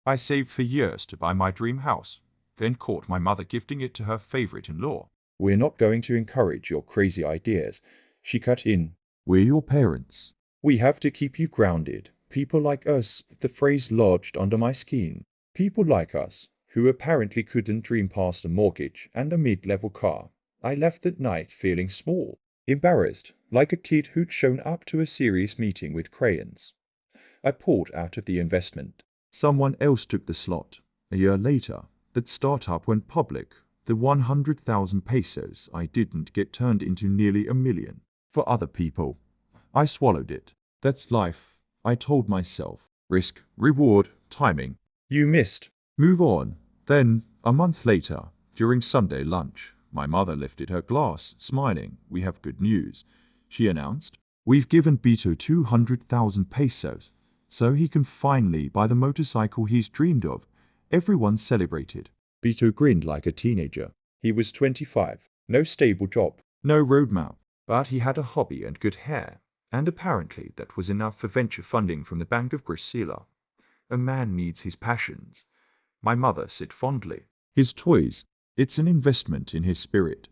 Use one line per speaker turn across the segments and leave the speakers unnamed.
I saved for years to buy my dream house, then caught my mother gifting it to her favorite-in-law.
We're not going to encourage your crazy ideas, she cut in.
We're your parents.
We have to keep you grounded. People like us, the phrase lodged under my skin. People like us, who apparently couldn't dream past a mortgage and a mid-level car. I left that night feeling small, embarrassed, like a kid who'd shown up to a serious meeting with crayons. I pulled out of the investment.
Someone else took the slot. A year later, that startup went public. The 100,000 pesos I didn't get turned into nearly $1 million. For other people. I swallowed it. That's life, I told myself. Risk, reward, timing.
You missed.
Move on. Then, a month later, during Sunday lunch, my mother lifted her glass, smiling. We have good news, she announced. We've given Beto 200,000 pesos, so he can finally buy the motorcycle he's dreamed of. Everyone celebrated.
Beto grinned like a teenager. He was 25, no stable job,
no roadmap, but he had a hobby and good hair, and apparently that was enough for venture funding from the Bank of Grisela. A man needs his passions, my mother said fondly. His toys, it's an investment in his spirit.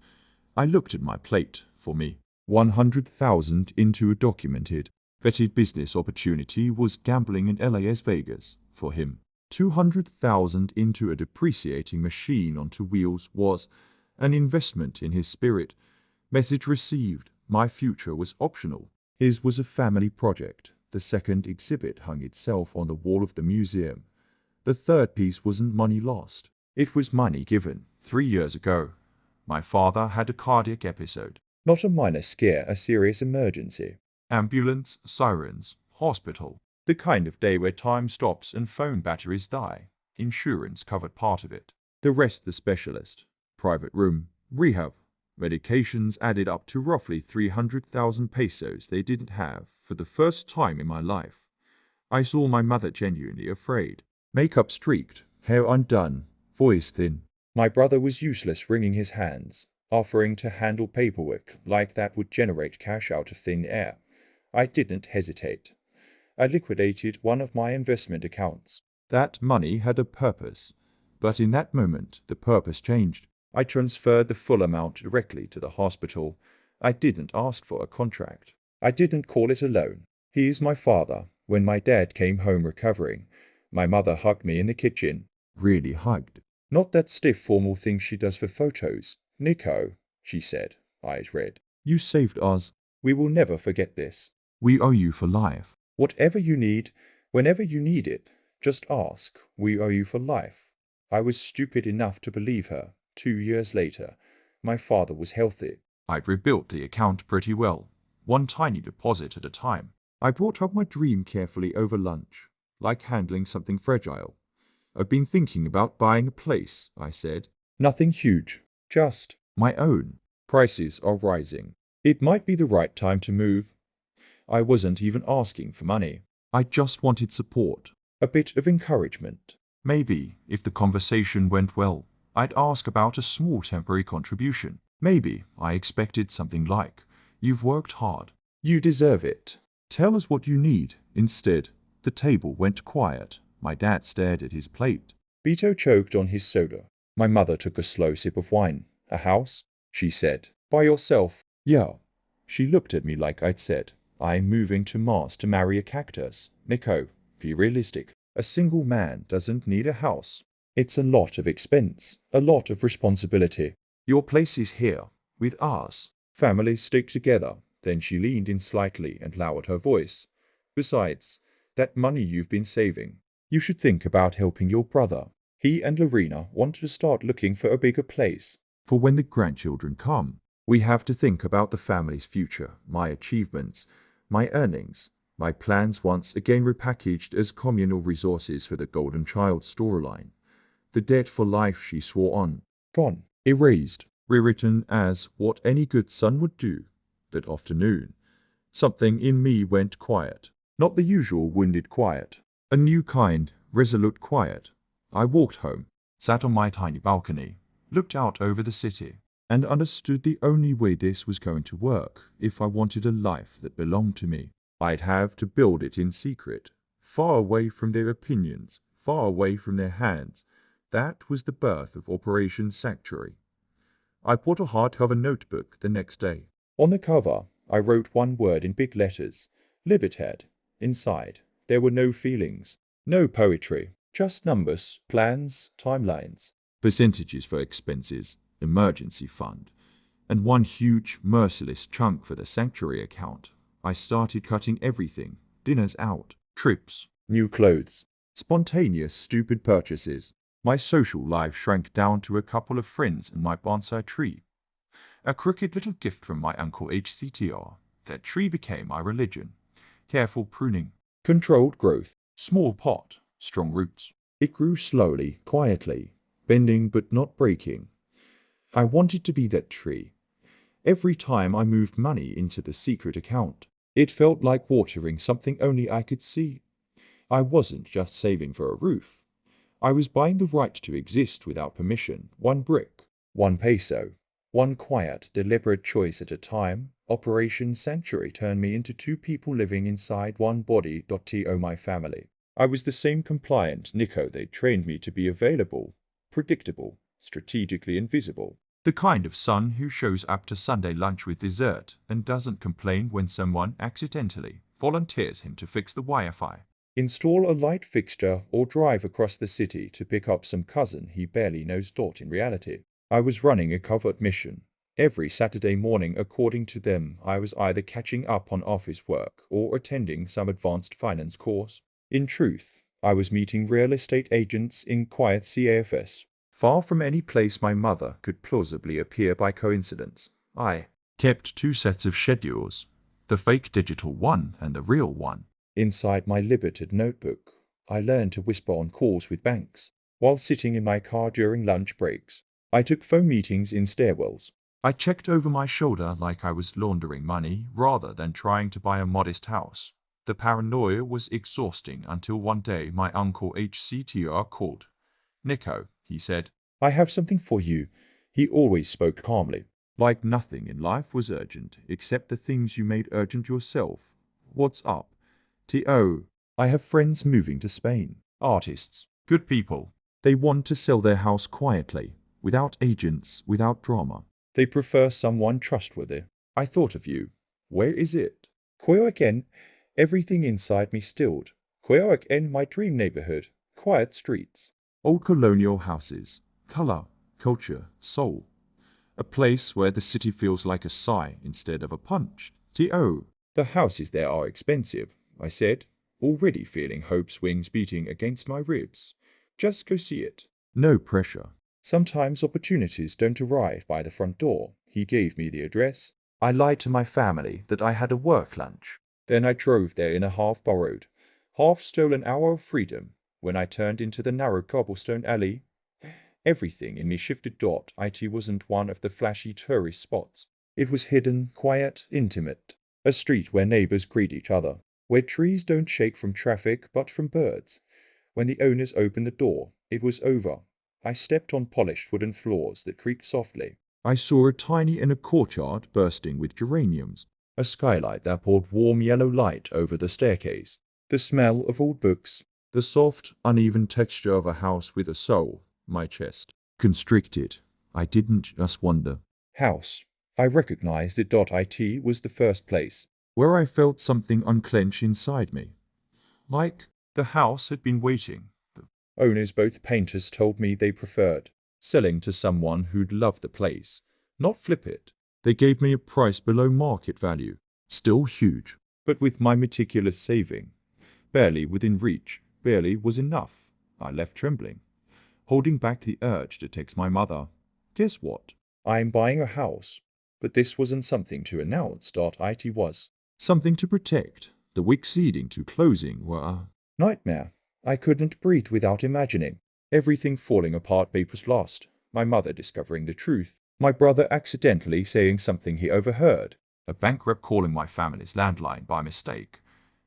I looked at my plate. For me, 100,000 into a documented, vetted business opportunity was gambling in Las Vegas. For him, 200,000 into a depreciating machine onto wheels was an investment in his spirit. Message received. My future was optional. His was a family project. The second exhibit hung itself on the wall of the museum. The third piece wasn't money lost. It was money given. 3 years ago, my father had a cardiac episode.
Not a minor scare, a serious emergency.
Ambulance, sirens, hospital. The kind of day where time stops and phone batteries die. Insurance covered part of it. The rest the specialist. Private room, rehab. Medications added up to roughly 300,000 pesos they didn't have. For the first time in my life, I saw my mother genuinely afraid. Makeup streaked, hair undone, voice thin.
My brother was useless, wringing his hands, offering to handle paperwork like that would generate cash out of thin air. I didn't hesitate. I liquidated one of my investment accounts.
That money had a purpose, but in that moment the purpose changed. I transferred the full amount directly to the hospital. I didn't ask for a contract. I didn't call it a loan. He is my father. When my dad came home recovering, my mother hugged me in the kitchen. Really hugged. Not that stiff formal thing she does for photos. Nico, she said, eyes red. You saved us. We will never forget this. We owe you for life. Whatever you need, whenever you need it, just ask. We owe you for life. I was stupid enough to believe her. 2 years later, my father was healthy. I'd rebuilt the account pretty well, one tiny deposit at a time. I brought up my dream carefully over lunch, like handling something fragile. I've been thinking about buying a place, I said.
Nothing huge, just
my own.
Prices are rising. It might be the right time to move. I wasn't even asking for money.
I just wanted support.
A bit of encouragement.
Maybe, if the conversation went well, I'd ask about a small temporary contribution. Maybe I expected something like, you've worked hard. You deserve it. Tell us what you need. Instead, the table went quiet. My dad stared at his plate.
Beto choked on his soda. My mother took a slow sip of wine. A house? She said. By yourself?
Yeah.
She looked at me like I'd said, I'm moving to Mars to marry a cactus. Nico, be realistic. A single man doesn't need a house. It's a lot of expense, a lot of responsibility.
Your place is here, with us.
Families stick together. Then she leaned in slightly and lowered her voice. Besides, that money you've been saving, you should think about helping your brother. He and Lorena want to start looking for a bigger place.
For when the grandchildren come, we have to think about the family's future, my achievements, my earnings, my plans once again repackaged as communal resources for the Golden Child storyline. The debt for life she swore on,
gone,
erased, rewritten as what any good son would do. That afternoon, something in me went quiet. Not the usual wounded quiet. A new kind, resolute quiet. I walked home, sat on my tiny balcony, looked out over the city, and understood the only way this was going to work, if I wanted a life that belonged to me, I'd have to build it in secret, far away from their opinions, far away from their hands. That was the birth of Operation Sanctuary. I bought a hardcover notebook the next day. On the cover, I wrote one word in big letters, Libertad. Inside, there were no feelings, no poetry, just numbers, plans, timelines, percentages for expenses, emergency fund, and one huge, merciless chunk for the sanctuary account. I started cutting everything, dinners out, trips, new clothes, spontaneous stupid purchases. My social life shrank down to a couple of friends and my bonsai tree. A crooked little gift from my uncle HCTR. That tree became my religion. Careful pruning, controlled growth, small pot, strong roots. It grew slowly, quietly, bending but not breaking. I wanted to be that tree. Every time I moved money into the secret account, it felt like watering something only I could see. I wasn't just saving for a roof. I was buying the right to exist without permission, one brick, one peso, one quiet, deliberate choice at a time. Operation Sanctuary turned me into two people living inside one body. To my family. I was the same compliant Nico they trained me to be: available, predictable, strategically invisible. The kind of son who shows up to Sunday lunch with dessert and doesn't complain when someone accidentally volunteers him to fix the Wi-Fi, install a light fixture, or drive across the city to pick up some cousin he barely knows. In reality, I was running a covert mission. Every Saturday morning, according to them, I was either catching up on office work or attending some advanced finance course. In truth, I was meeting real estate agents in quiet CAFS, far from any place my mother could plausibly appear by coincidence. I kept two sets of schedules, the fake digital one and the real one. Inside my Libertad notebook, I learned to whisper on calls with banks. While sitting in my car during lunch breaks, I took phone meetings in stairwells. I checked over my shoulder like I was laundering money rather than trying to buy a modest house. The paranoia was exhausting until one day my uncle HCTR called. Nico, he said, I have something for you. He always spoke calmly, like nothing in life was urgent except the things you made urgent yourself. What's up? I have friends moving to Spain. Artists. Good people. They want to sell their house quietly, without agents, without drama. They prefer someone trustworthy. I thought of you. Where is it? Coyoacán. Everything inside me stilled. Coyoacán, my dream neighborhood. Quiet streets. Old colonial houses. Color, culture, soul. A place where the city feels like a sigh instead of a punch. The houses there are expensive, I said, already feeling hope's wings beating against my ribs. Just go see it. No pressure. Sometimes opportunities don't arrive by the front door. He gave me the address. I lied to my family that I had a work lunch. Then I drove there in a half-borrowed, half-stolen hour of freedom. When I turned into the narrow cobblestone alley, everything in me shifted. It wasn't one of the flashy tourist spots. It was hidden, quiet, intimate. A street where neighbors greet each other, where trees don't shake from traffic but from birds. When the owners opened the door, it was over. I stepped on polished wooden floors that creaked softly. I saw a tiny inner courtyard bursting with geraniums, a skylight that poured warm yellow light over the staircase, the smell of old books, the soft, uneven texture of a house with a soul. My chest constricted. I didn't just wonder. House. I recognized it. It was the first place where I felt something unclench inside me. Like the house had been waiting. The owners, both painters, told me they preferred selling to someone who'd love the place, not flip it. They gave me a price below market value, still huge, but with my meticulous saving barely within reach. Barely was enough. I left trembling, holding back the urge to text my mother. Guess what? I'm buying a house. But this wasn't something to announce. It was something to protect. The weeks leading to closing were a nightmare. I couldn't breathe without imagining everything falling apart. Papers lost, my mother discovering the truth, my brother accidentally saying something he overheard, a bank rep calling my family's landline by mistake.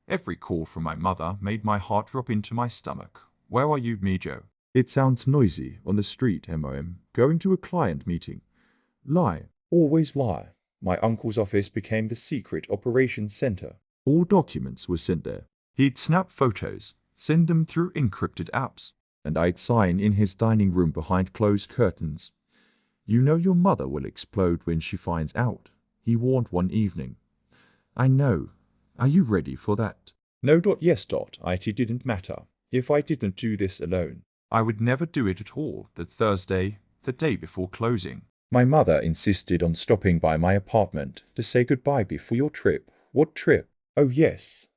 Every call from my mother made my heart drop into my stomach. Where are you, Mijo? It sounds noisy on the street, MOM. Going to a client meeting. Lie. Always lie. My uncle's office became the secret operations center. All documents were sent there. He'd snap photos, send them through encrypted apps, and I'd sign in his dining room behind closed curtains. You know your mother will explode when she finds out, he warned one evening. I know. Are you ready for that? No. Yes. It didn't matter. If I didn't do this alone, I would never do it at all that Thursday, the day before closing. My mother insisted on stopping by my apartment to say goodbye before your trip. What trip? Oh yes.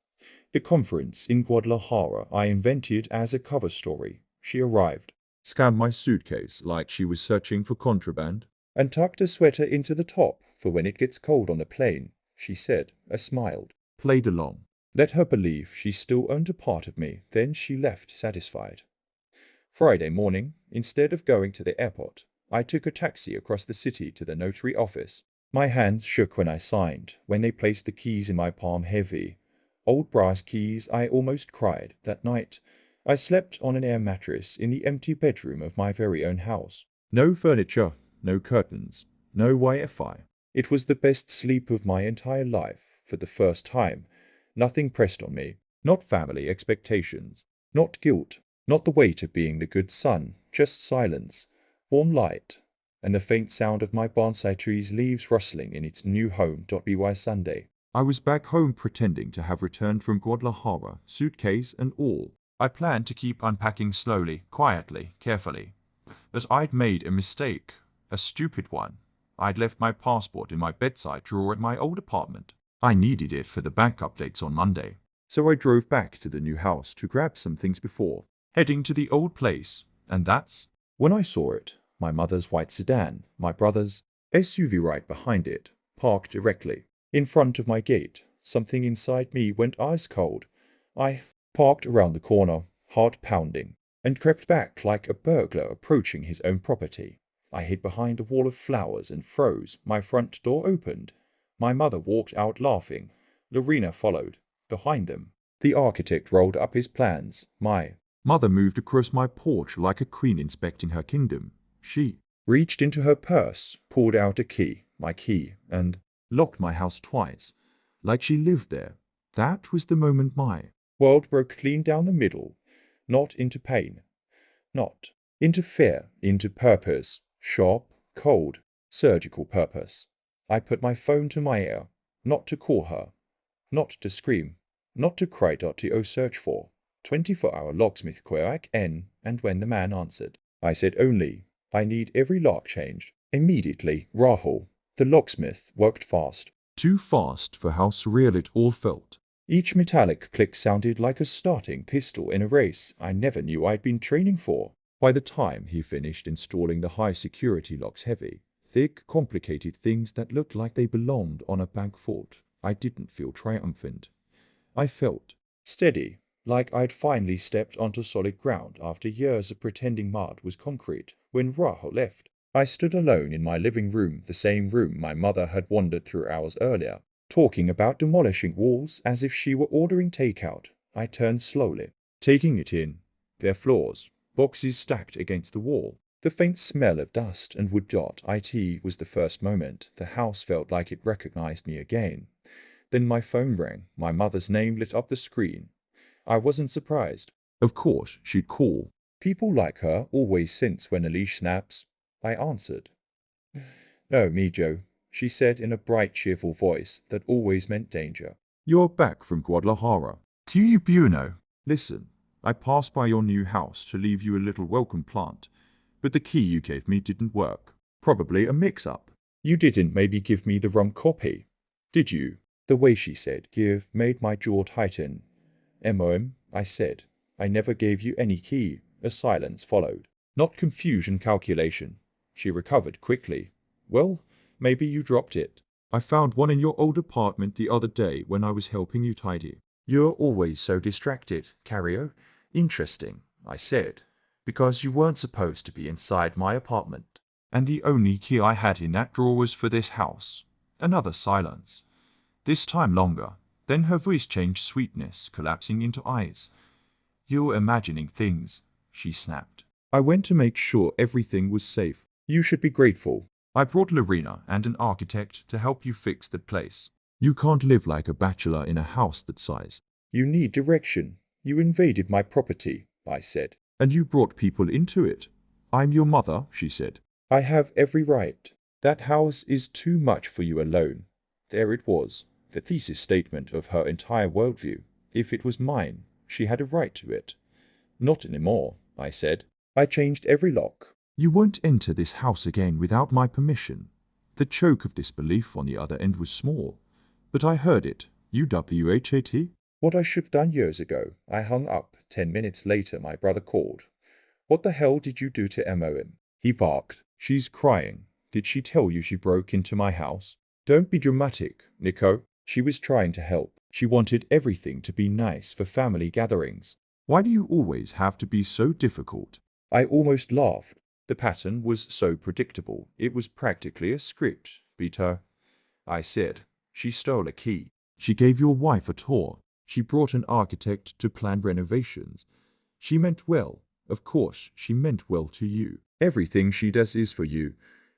The conference in Guadalajara I invented as a cover story. She arrived, scanned my suitcase like she was searching for contraband, and tucked a sweater into the top for when it gets cold on the plane, she said, smiled. Played along. Let her believe she still owned a part of me, then she left satisfied. Friday morning, instead of going to the airport, I took a taxi across the city to the notary office. My hands shook when I signed, when they placed the keys in my palm heavy. Old brass keys, I almost cried. That night, I slept on an air mattress in the empty bedroom of my very own house. No furniture, no curtains, no Wi-Fi. It was the best sleep of my entire life. For the first time, nothing pressed on me. Not family expectations, not guilt, not the weight of being the good son, just silence, warm light, and the faint sound of my bonsai tree's leaves rustling in its new home. By Sunday, I was back home pretending to have returned from Guadalajara, suitcase and all. I planned to keep unpacking slowly, quietly, carefully. But I'd made a mistake, a stupid one. I'd left my passport in my bedside drawer at my old apartment. I needed it for the bank updates on Monday. So I drove back to the new house to grab some things before heading to the old place, and that's when I saw it. My mother's white sedan, my brother's SUV right behind it, parked directly in front of my gate. Something inside me went ice cold. I parked around the corner, heart pounding, and crept back like a burglar approaching his own property. I hid behind a wall of flowers and froze. My front door opened. My mother walked out laughing. Lorena followed behind them. The architect rolled up his plans. My mother moved across my porch like a queen inspecting her kingdom. She reached into her purse, pulled out a key, my key, and locked my house twice, like she lived there. That was the moment my world broke clean down the middle, not into pain, not into fear, into purpose, sharp, cold, surgical purpose. I put my phone to my ear, not to call her, not to scream, not to cry. To search for 24-hour locksmith Quack N, and when the man answered, I said only, I need every lock changed. Immediately, Rahul, the locksmith, worked fast. Too fast for how surreal it all felt. Each metallic click sounded like a starting pistol in a race I never knew I'd been training for. By the time he finished installing the high-security locks, heavy, thick, complicated things that looked like they belonged on a bank vault, I didn't feel triumphant. I felt steady, like I'd finally stepped onto solid ground after years of pretending mud was concrete. When Rahul left, I stood alone in my living room, the same room my mother had wandered through hours earlier, talking about demolishing walls as if she were ordering takeout. I turned slowly, taking it in. Bare floors, boxes stacked against the wall, the faint smell of dust and wood. It was the first moment the house felt like it recognized me again. Then my phone rang. My mother's name lit up the screen. I wasn't surprised. Of course, she'd call. People like her always sense when a leash snaps. I answered. "Oh, me, Joe," she said in a bright, cheerful voice that always meant danger. "You're back from Guadalajara. Que bueno. Listen, I passed by your new house to leave you a little welcome plant, but the key you gave me didn't work. Probably a mix-up. You didn't maybe give me the wrong copy, did you?" The way she said "give" made my jaw tighten. "MOM," I said. "I never gave you any key." A silence followed. Not confusion, calculation. She recovered quickly. "Well, maybe you dropped it. I found one in your old apartment the other day when I was helping you tidy." "You're always so distracted, Cario." "Interesting," I said, "because you weren't supposed to be inside my apartment. And the only key I had in that drawer was for this house." Another silence. This time longer. Then her voice changed, sweetness collapsing into eyes. "You're imagining things," she snapped. "I went to make sure everything was safe. You should be grateful. I brought Lorena and an architect to help you fix the place. You can't live like a bachelor in a house that size. You need direction.
You invaded my property, I said.
And you brought people into it. I'm your mother, she said.
I have every right. That house is too much for you alone. There it was, the thesis statement of her entire worldview. If it was mine, she had a right to it. Not anymore, I said. I changed every lock.
You won't enter this house again without my permission. The choke of disbelief on the other end was small, but I heard it. UWHAT?
What I should have done years ago. I hung up. 10 minutes later, my brother called. What the hell did you do to MOM? He barked. She's crying. Did she tell you she broke into my house? Don't be dramatic, Nico. She was trying to help. She wanted everything to be nice for family gatherings.
Why do you always have to be so difficult?
I almost laughed. The pattern was so predictable. It was practically a script, Peter. I said. She stole a key.
She gave your wife a tour. She brought an architect to plan renovations. She meant well. Of course, she meant well to you.
Everything she does is for you.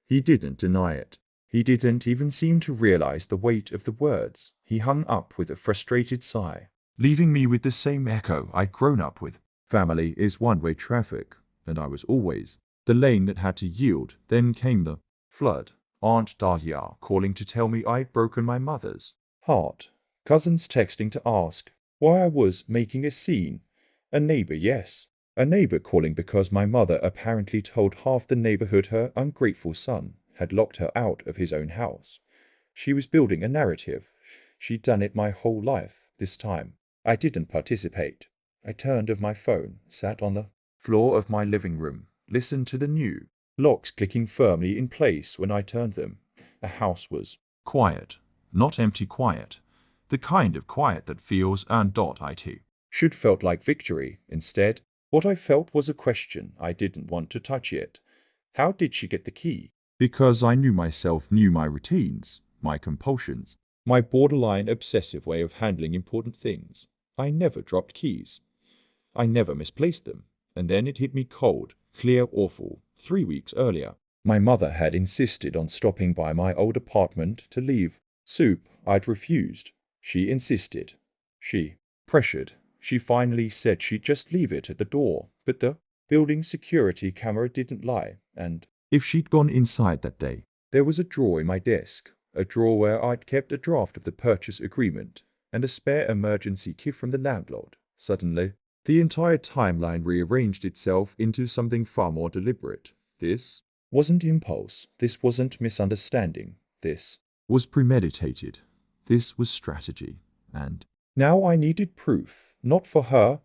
He didn't deny it. He didn't even seem to realize the weight of the words. He hung up with a frustrated sigh,
leaving me with the same echo I'd grown up with.
Family is one-way traffic, and I was always the lane that had to yield. Then came the flood. Aunt Dahlia calling to tell me I'd broken my mother's heart. Cousins texting to ask why I was making a scene. A neighbor, yes. A neighbor calling because my mother apparently told half the neighborhood her ungrateful son had locked her out of his own house. She was building a narrative. She'd done it my whole life. This time, I didn't participate. I turned off my phone, sat on the floor of my living room, listened to the new locks clicking firmly in place when I turned them. The house was
quiet, not empty quiet. The kind of quiet that feels and.it.
Should felt like victory. Instead, what I felt was a question I didn't want to touch yet. How did she get the key?
Because I knew myself, knew my routines, my compulsions,
my borderline obsessive way of handling important things. I never dropped keys. I never misplaced them. And then it hit me cold, clear, awful. 3 weeks earlier, my mother had insisted on stopping by my old apartment to leave soup. I'd refused. She insisted. She pressured. She finally said she'd just leave it at the door, but the building security camera didn't lie, and
if she'd gone inside that day,
there was a drawer in my desk, a drawer where I'd kept a draft of the purchase agreement, and a spare emergency key from the landlord. Suddenly, the entire timeline rearranged itself into something far more deliberate. This wasn't impulse. This wasn't misunderstanding. This
was premeditated. This was strategy. And
now I needed proof. Not for her,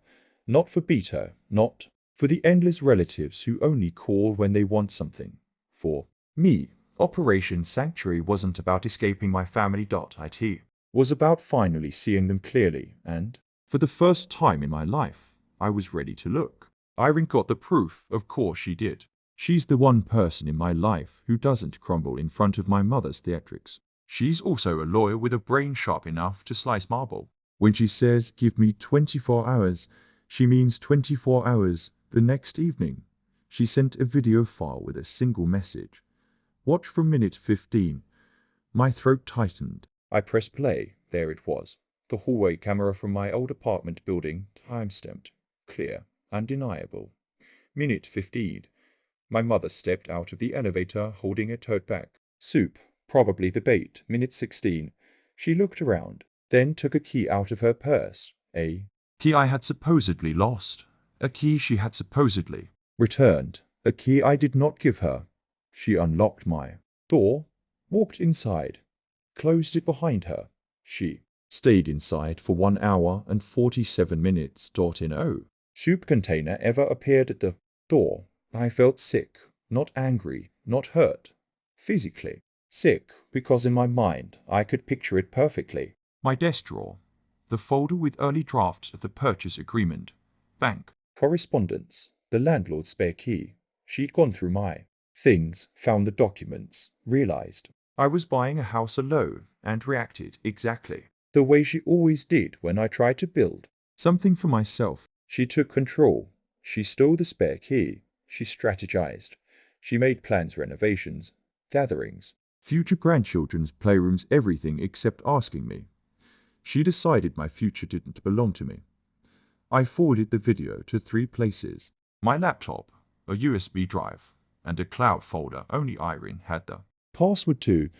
not for Beta, not for the endless relatives who only call when they want something. For me, Operation Sanctuary wasn't about escaping my family.it. Was about finally seeing them clearly, and
for the first time in my life, I was ready to look.
Irene got the proof. Of course she did.
She's the one person in my life who doesn't crumble in front of my mother's theatrics.
She's also a lawyer with a brain sharp enough to slice marble.
When she says, give me 24 hours, she means 24 hours. The next evening, she sent a video file with a single message. Watch from minute 15. My throat tightened.
I pressed play. There it was. The hallway camera from my old apartment building, time-stamped, clear, undeniable. Minute 15. My mother stepped out of the elevator holding a tote bag. Soup. Probably the bait. Minute 16. She looked around, then took a key out of her purse. A
key I had supposedly lost. A key she had supposedly
returned. A key I did not give her. She unlocked my door, walked inside, closed it behind her. She stayed inside for 1 hour and 47 minutes. No soup container ever appeared at the door. I felt sick, not angry, not hurt. Physically sick, because in my mind I could picture it perfectly.
My desk drawer, the folder with early drafts of the purchase agreement, bank
correspondence, the landlord's spare key. She'd gone through my things, found the documents, realized I was buying a house alone, and reacted exactly the way she always did when I tried to build
something for myself.
She took control. She stole the spare key. She strategized. She made plans, renovations, gatherings,
future grandchildren's playrooms, everything except asking me. She decided my future didn't belong to me. I forwarded the video to 3 places. My laptop, a USB drive, and a cloud folder only Irene had the password to,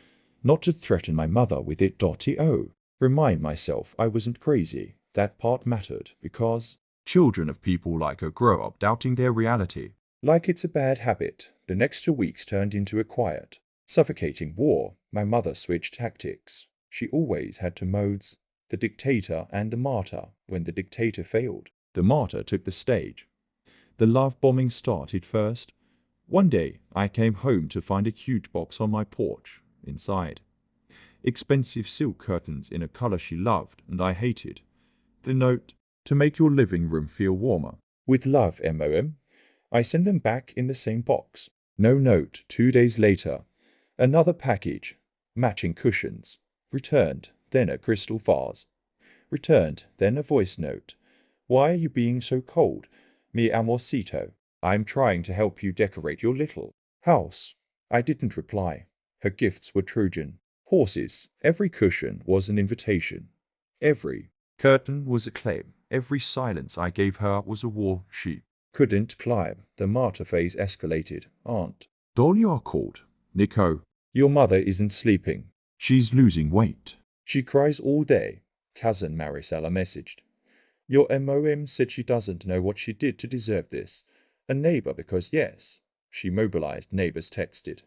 not to threaten my mother with it. To remind myself I wasn't crazy. That part mattered, because children of people like her grow up doubting their reality. Like it's a bad habit, the next 2 weeks turned into a quiet, suffocating war. My mother switched tactics. She always had 2 modes, the dictator and the martyr. When the dictator failed, the martyr took the stage. The love bombing started first. One day, I came home to find a huge box on my porch. Inside, expensive silk curtains in a color she loved and I hated. The note, to make your living room feel warmer. With love, MOM. I sent them back in the same box. No note. 2 days later, another package. Matching cushions. Returned, then a crystal vase. Returned, then a voice note. Why are you being so cold? Mi amorcito. I'm trying to help you decorate your little house. I didn't reply. Her gifts were Trojan horses. Every cushion was an invitation. Every curtain was a claim. Every silence I gave her was a wall she couldn't climb. The martyr phase escalated. Aunt Dahlia called. Nico, your mother isn't sleeping. She's losing weight. She cries all day. Cousin Marisela messaged. Your MOM said she doesn't know what she did to deserve this. A neighbor, because yes. She mobilized. Neighbors texted.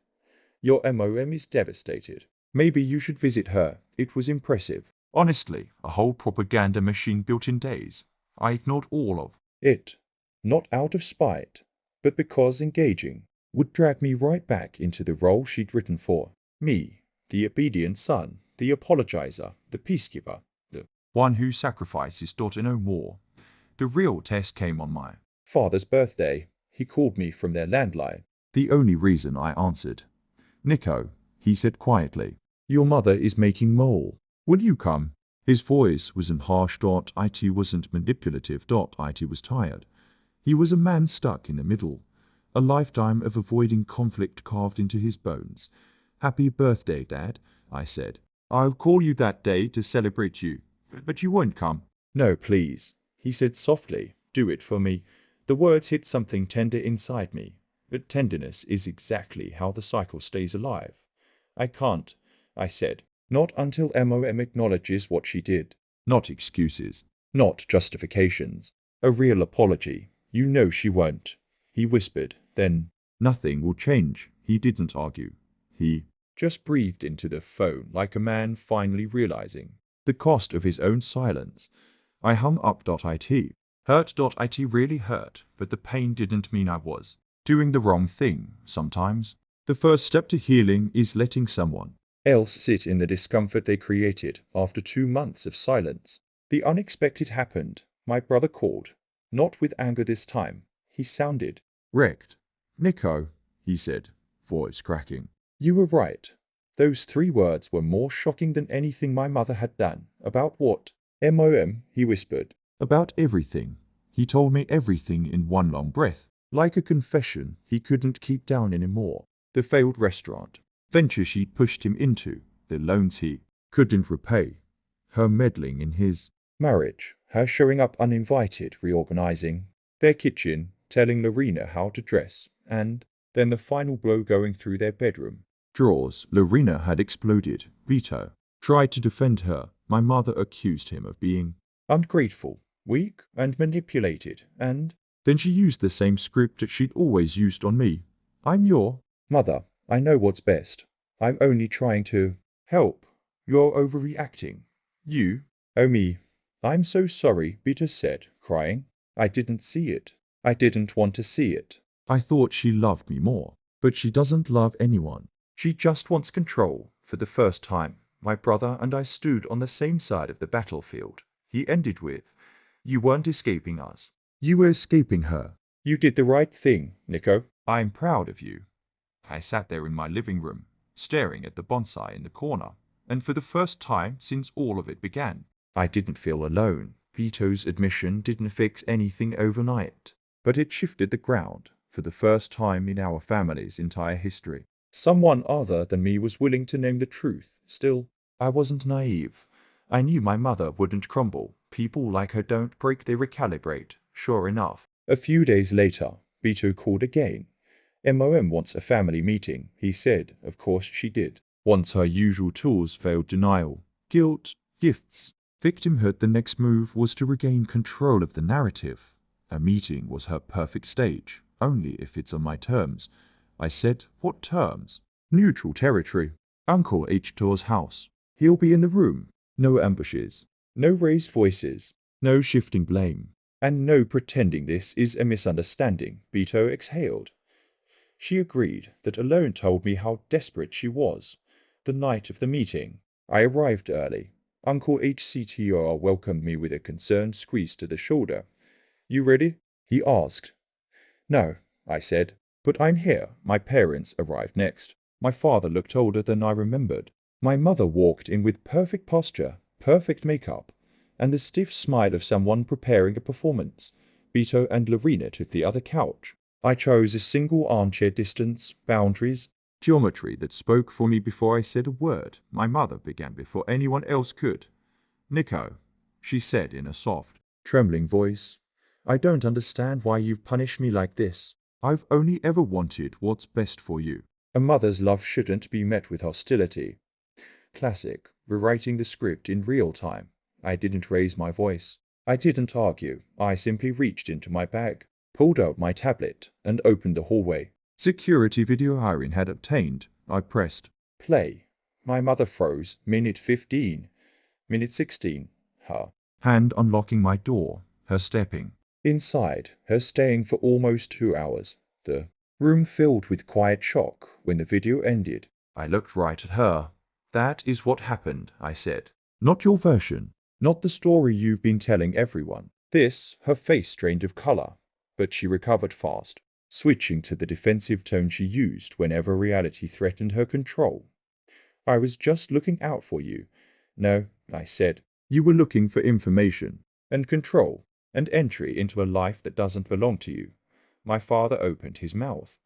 Your MOM is devastated. Maybe you should visit her. It was impressive. Honestly, a whole propaganda machine built in days. I ignored all of it. Not out of spite, but because engaging would drag me right back into the role she'd written for me. The obedient son, the apologizer, the peacekeeper, the one who sacrifices daughter no more. The real test came on my father's birthday. He called me from their landline. The only reason I answered. Nico, he said quietly, your mother is making mole. Will you come? His voice wasn't harsh. It wasn't manipulative. It was tired. He was a man stuck in the middle. A lifetime of avoiding conflict carved into his bones. Happy birthday, Dad, I said. I'll call you that day to celebrate you. But you won't come. No, please, he said softly. Do it for me. The words hit something tender inside me. But tenderness is exactly how the cycle stays alive. I can't, I said. Not until MOM acknowledges what she did. Not excuses. Not justifications. A real apology. You know she won't. He whispered. Then, nothing will change. He didn't argue. He just breathed into the phone like a man finally realizing the cost of his own silence. I hung up. It hurt. It really hurt, but the pain didn't mean I was doing the wrong thing. Sometimes, the first step to healing is letting someone else sit in the discomfort they created. After 2 months of silence, the unexpected happened. My brother called. Not with anger this time. He sounded wrecked. Nico, he said, voice cracking. You were right. Those 3 words were more shocking than anything my mother had done. About what? MOM, he whispered. About everything. He told me everything in one long breath. Like a confession he couldn't keep down anymore. The failed restaurant venture she'd pushed him into. The loans he couldn't repay. Her meddling in his marriage. Her showing up uninvited, reorganizing their kitchen, telling Lorena how to dress, and then the final blow going through their bedroom drawers. Lorena had exploded. Vito tried to defend her. My mother accused him of being ungrateful, weak, and manipulated, and then she used the same script that she'd always used on me. I'm your mother. I know what's best. I'm only trying to help. You're overreacting. You owe me. I'm so sorry, Vito said, crying. I didn't see it. I didn't want to see it. I thought she loved me more. But she doesn't love anyone. She just wants control. For the first time, my brother and I stood on the same side of the battlefield. He ended with, you weren't escaping us. You were escaping her. You did the right thing, Nico. I'm proud of you. I sat there in my living room, staring at the bonsai in the corner, and for the first time since all of it began, I didn't feel alone. Vito's admission didn't fix anything overnight, but it shifted the ground. For the first time in our family's entire history, someone other than me was willing to name the truth. Still, I wasn't naive. I knew my mother wouldn't crumble, People like her don't break, they recalibrate. Sure enough.
A few days later, Beto called again. MOM wants a family meeting, he said. Of course she did.
Once her usual tools failed: denial, guilt, gifts. Victimhood. The next move was to regain control of the narrative. A meeting was her perfect stage, only if it's on my terms. I said, what terms? Neutral territory. Uncle H. tours house. He'll be in the room. No ambushes.
No raised voices.
No shifting blame.
And no pretending this is a misunderstanding, Beto exhaled. She agreed that alone told me how desperate she was. The night of the meeting, I arrived early. Uncle HCTR welcomed me with a concerned squeeze to the shoulder. You ready? He asked. No, I said, but I'm here. My parents arrived next. My father looked older than I remembered. My mother walked in with perfect posture, perfect makeup, and the stiff smile of someone preparing a performance. Beto and Lorena took the other couch. I chose a single armchair, distance, boundaries,
geometry that spoke for me before I said a word. My mother began before anyone else could. Nico, she said in a soft,
trembling voice, I don't understand why you've punished me like this.
I've only ever wanted what's best for you.
A mother's love shouldn't be met with hostility. Classic, rewriting the script in real time. I didn't raise my voice. I didn't argue. I simply reached into my bag, pulled out my tablet, and opened the hallway.
Security video Irene had obtained. I pressed
play. My mother froze. Minute 15. Minute 16. Her
hand unlocking my door. Her stepping
inside. Her staying for almost 2 hours. The room filled with quiet shock when the video ended.
I looked right at her. That is what happened, I said. Not your version.
Not the story you've been telling everyone. This, her face drained of color. But she recovered fast, switching to the defensive tone she used whenever reality threatened her control. I was just looking out for you. No, I said.
You were looking for information.
And control. And entry into a life that doesn't belong to you. My father opened his mouth,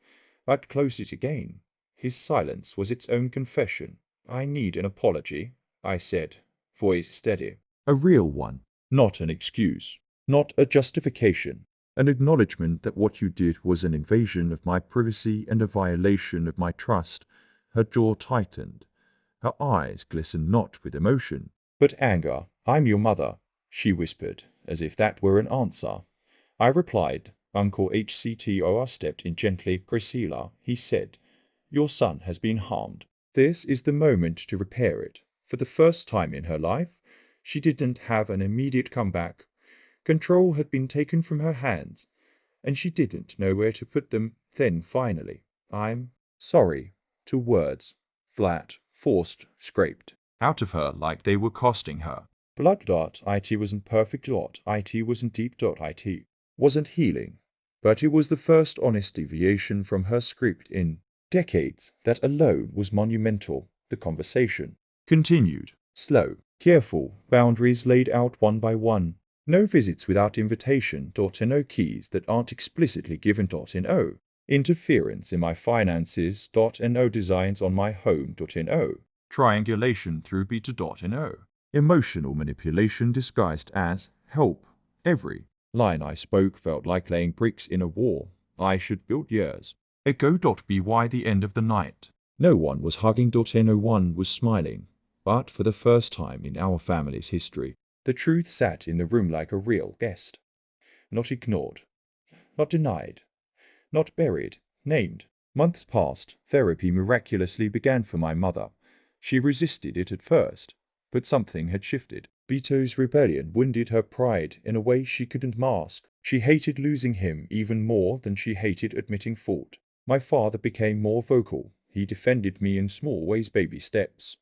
but closed it again. His silence was its own confession. I need an apology, I said, voice steady.
A real one.
Not an excuse. Not a justification.
An acknowledgement that what you did was an invasion of my privacy and a violation of my trust. Her jaw tightened. Her eyes glistened not with emotion,
but anger. I'm your mother, she whispered, as if that were an answer. I replied. Uncle HCTOR stepped in gently. Priscilla, he said, your son has been harmed. This is the moment to repair it. For the first time in her life, she didn't have an immediate comeback. Control had been taken from her hands, and she didn't know where to put them. Then finally, I'm sorry. 2 words. Flat, forced, scraped
out of her like they were costing her.
Blood.it wasn't perfect.it wasn't deep.it. Wasn't healing. But it was the first honest deviation from her script in decades. That alone was monumental. The conversation
continued.
Slow, careful, boundaries laid out one by one. No visits without invitation. No keys that aren't explicitly given. No interference in my finances. No designs on my home. No
triangulation through beta.no. Emotional manipulation disguised as help. Every
line I spoke felt like laying bricks in a wall I should build years
ago.by the end of the night.
No one was hugging. No one was smiling. But for the first time in our family's history, the truth sat in the room like a real guest. Not ignored. Not denied. Not buried. Named. Months passed. Therapy miraculously began for my mother. She resisted it at first, but something had shifted. Beto's rebellion wounded her pride in a way she couldn't mask. She hated losing him even more than she hated admitting fault. My father became more vocal. He defended me in small ways, baby steps.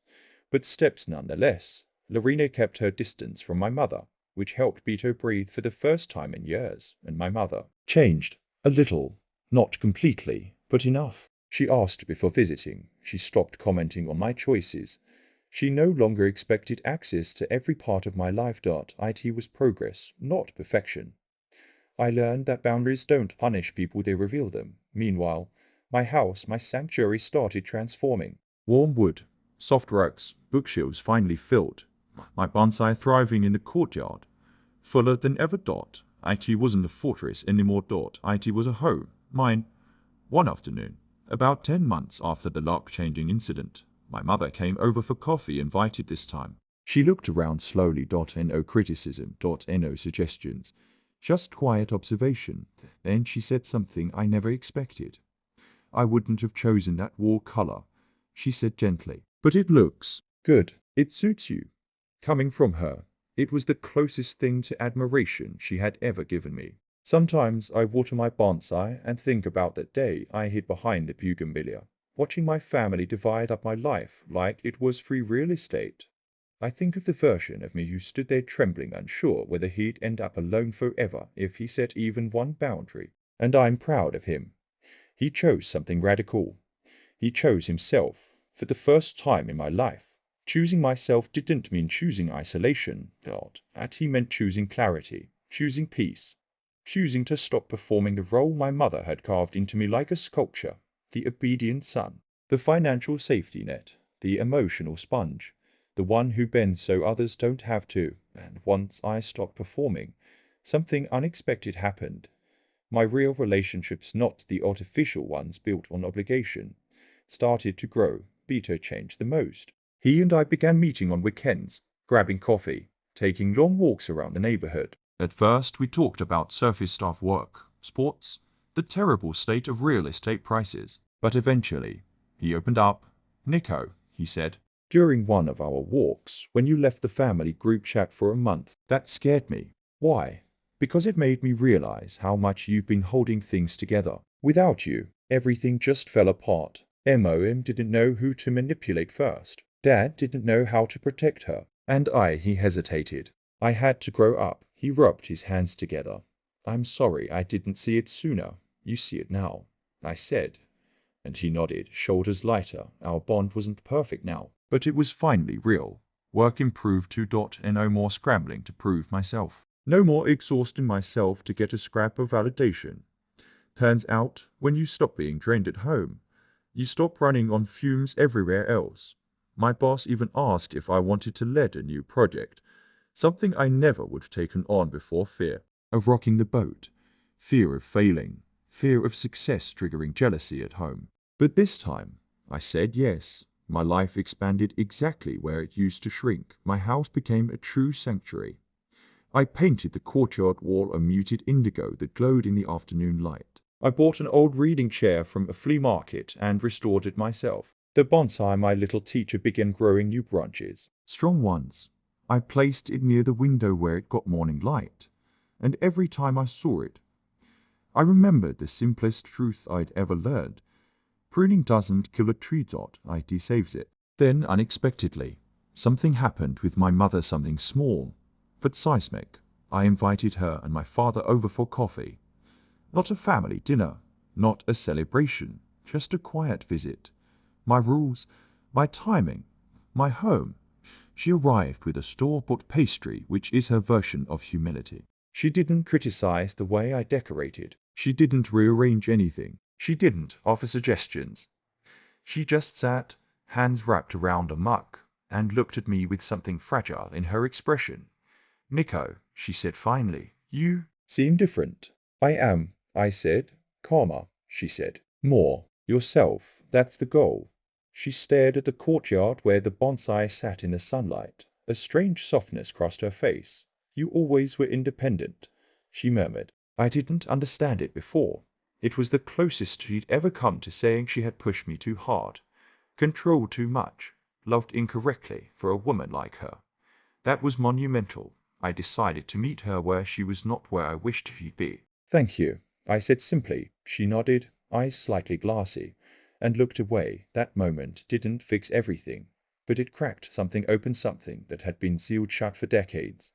But steps nonetheless. Lorena kept her distance from my mother, which helped Beto breathe for the first time in years, and my mother changed. A little. Not completely, but enough. She asked before visiting. She stopped commenting on my choices. She no longer expected access to every part of my life. It was progress, not perfection. I learned that boundaries don't punish people, they reveal them. Meanwhile, my house, my sanctuary, started transforming.
Warm wood, soft rugs, bookshelves finally filled. My bonsai thriving in the courtyard. fuller than ever. It wasn't a fortress anymore. It was a home, mine. One afternoon, about 10 months after the lock-changing incident, my mother came over for coffee, invited this time. She looked around slowly. No criticism. No suggestions. Just quiet observation. Then she said something I never expected. I wouldn't have chosen that wall color, she said gently. But it looks good. It suits you. Coming from her, it was the closest thing to admiration she had ever given me. Sometimes I water my bonsai and think about that day I hid behind the bougainvillea, watching my family divide up my life like it was free real estate. I think of the version of me who stood there trembling, unsure whether he'd end up alone forever if he set even one boundary. And I'm proud of him. He chose something radical. He chose himself, for the first time in my life. Choosing myself didn't mean choosing isolation. He meant choosing clarity, choosing peace, choosing to stop performing the role my mother had carved into me like a sculpture, the obedient son, the financial safety net, the emotional sponge, the one who bends so others don't have to. And once I stopped performing, something unexpected happened. My real relationships, not the artificial ones built on obligation, started to grow. Beto changed the most. He and I began meeting on weekends, grabbing coffee, taking long walks around the neighborhood. At first, we talked about surface stuff, work, sports, the terrible state of real estate prices. But eventually, he opened up. "Nico," he said, "during one of our walks, when you left the family group chat for a month, that scared me." "Why?" "Because it made me realize how much you've been holding things together. Without you, everything just fell apart. Mom didn't know who to manipulate first. Dad didn't know how to protect her. And he hesitated. I had to grow up." He rubbed his hands together. "I'm sorry I didn't see it sooner. You see it now," I said. And he nodded, shoulders lighter. Our bond wasn't perfect now, but it was finally real. Work improved too. And no more scrambling to prove myself. No more exhausting myself to get a scrap of validation. Turns out, when you stop being drained at home, you stop running on fumes everywhere else. My boss even asked if I wanted to lead a new project, something I never would have taken on before. Fear of rocking the boat, fear of failing, fear of success triggering jealousy at home. But this time, I said yes. My life expanded exactly where it used to shrink. My house became a true sanctuary. I painted the courtyard wall a muted indigo that glowed in the afternoon light. I bought an old reading chair from a flea market and restored it myself. The bonsai my little teacher began growing new branches, strong ones. I placed it near the window where it got morning light, and every time I saw it, I remembered the simplest truth I'd ever learned. Pruning doesn't kill a tree. It saves it. Then, unexpectedly, something happened with my mother, something small but seismic. I invited her and my father over for coffee. Not a family dinner, not a celebration, just a quiet visit. My rules, my timing, my home. She arrived with a store-bought pastry, which is her version of humility. She didn't criticize the way I decorated. She didn't rearrange anything. She didn't offer suggestions. She just sat, hands wrapped around a mug, and looked at me with something fragile in her expression. "Nico," she said finally, "you seem different." "I am," I said. "Calmer," she said. "More yourself. That's the goal." She stared at the courtyard where the bonsai sat in the sunlight. A strange softness crossed her face. "You always were independent," she murmured. I didn't understand it before. It was the closest she'd ever come to saying she had pushed me too hard, controlled too much, loved incorrectly for a woman like her. That was monumental. I decided to meet her where she was, not where I wished she'd be. "Thank you," I said simply. She nodded, eyes slightly glassy, and looked away. That moment didn't fix everything, but it cracked something open, something that had been sealed shut for decades.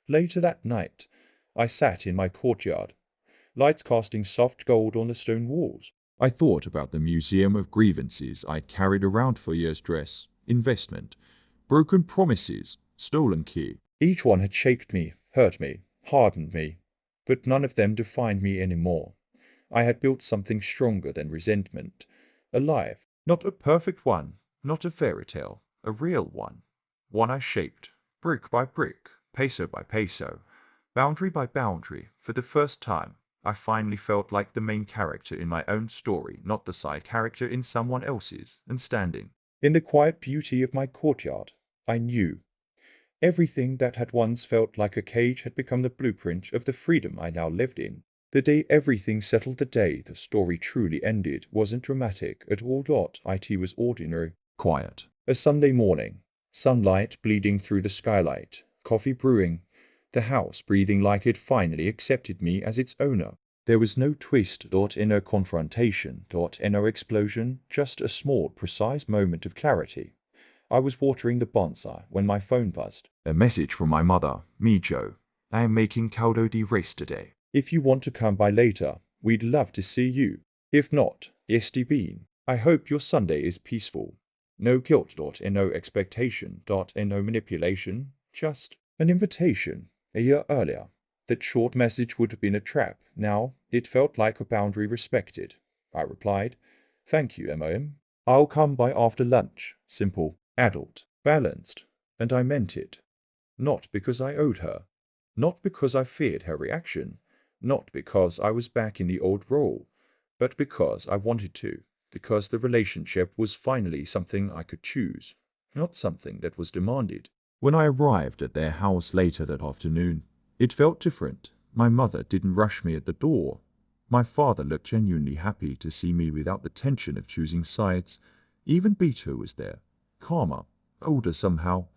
Later that night, I sat in my courtyard, lights casting soft gold on the stone walls. I thought about the museum of grievances I'd carried around for years: stress, investment, broken promises, stolen key. Each one had shaped me, hurt me, hardened me, but none of them defined me anymore. I had built something stronger than resentment. Alive. Not a perfect one, not a fairy tale, a real one. One I shaped, brick by brick, peso by peso, Boundary by boundary, for the first time, I finally felt like the main character in my own story, not the side character in someone else's, and standing in the quiet beauty of my courtyard, I knew everything that had once felt like a cage had become the blueprint of the freedom I now lived in. The day everything settled, the day the story truly ended, wasn't dramatic at all. It was ordinary, quiet. A Sunday morning, sunlight bleeding through the skylight, coffee brewing, the house breathing like it finally accepted me as its owner. There was no twist, no confrontation, no explosion, just a small, precise moment of clarity. I was watering the bonsai when my phone buzzed. A message from my mother. Me, Joe. I am making caldo de res today. If you want to come by later, we'd love to see you. If not, yes, bean. I hope your Sunday is peaceful. No guilt, and no expectation, and no manipulation, just an invitation. A year earlier, that short message would have been a trap. Now, it felt like a boundary respected. I replied, "Thank you, MOM. I'll come by after lunch." Simple, adult, balanced, and I meant it. Not because I owed her, not because I feared her reaction, not because I was back in the old role, but because I wanted to, because the relationship was finally something I could choose, not something that was demanded. When I arrived at their house later that afternoon, it felt different. My mother didn't rush me at the door. My father looked genuinely happy to see me without the tension of choosing sides. Even Beto was there, calmer, older somehow,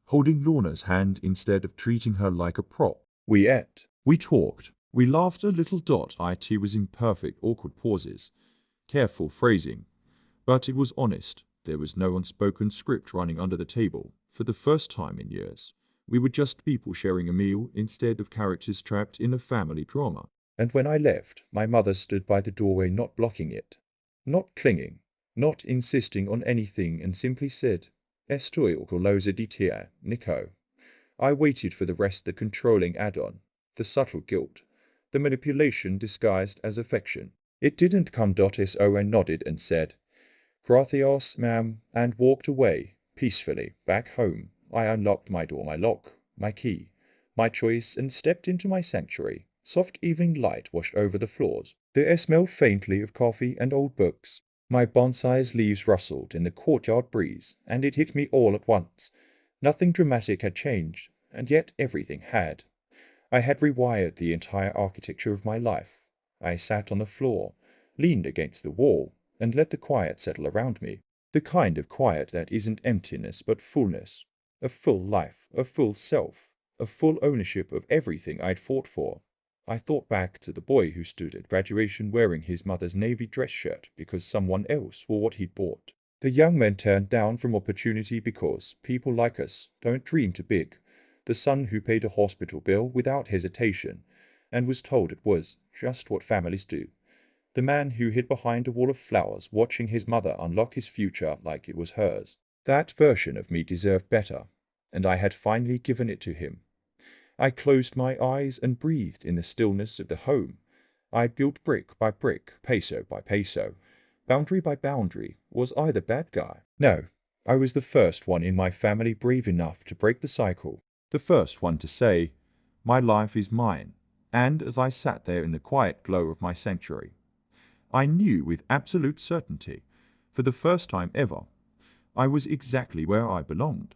holding Lorna's hand instead of treating her like a prop. We ate, we talked, we laughed a little. It was imperfect, awkward pauses, careful phrasing, but it was honest. There was no unspoken script running under the table. For the first time in years, we were just people sharing a meal instead of characters trapped in a family drama. And when I left, my mother stood by the doorway, not blocking it, not clinging, not insisting on anything, and simply said, "Estoy orgullosa de ti, Nico." I waited for the rest, the controlling add-on, the subtle guilt, the manipulation disguised as affection. It didn't come. So I nodded and said, "Gracias, ma'am," and walked away, peacefully, back home. I unlocked my door, my lock, my key, my choice, and stepped into my sanctuary. Soft evening light washed over the floors. The air smelled faintly of coffee and old books. My bonsai's leaves rustled in the courtyard breeze, and it hit me all at once. Nothing dramatic had changed, and yet everything had. I had rewired the entire architecture of my life. I sat on the floor, leaned against the wall, and let the quiet settle around me. The kind of quiet that isn't emptiness but fullness. A full life, a full self, a full ownership of everything I'd fought for. I thought back to the boy who stood at graduation wearing his mother's navy dress shirt because someone else wore what he'd bought. The young man turned down from opportunity because people like us don't dream too big. The son who paid a hospital bill without hesitation and was told it was just what families do. The man who hid behind a wall of flowers watching his mother unlock his future like it was hers. That version of me deserved better, and I had finally given it to him. I closed my eyes and breathed in the stillness of the home. I built brick by brick, peso by peso, boundary by boundary. Was I the bad guy? No. I was the first one in my family brave enough to break the cycle. The first one to say, "My life is mine." And as I sat there in the quiet glow of my sanctuary, I knew with absolute certainty, for the first time ever, I was exactly where I belonged.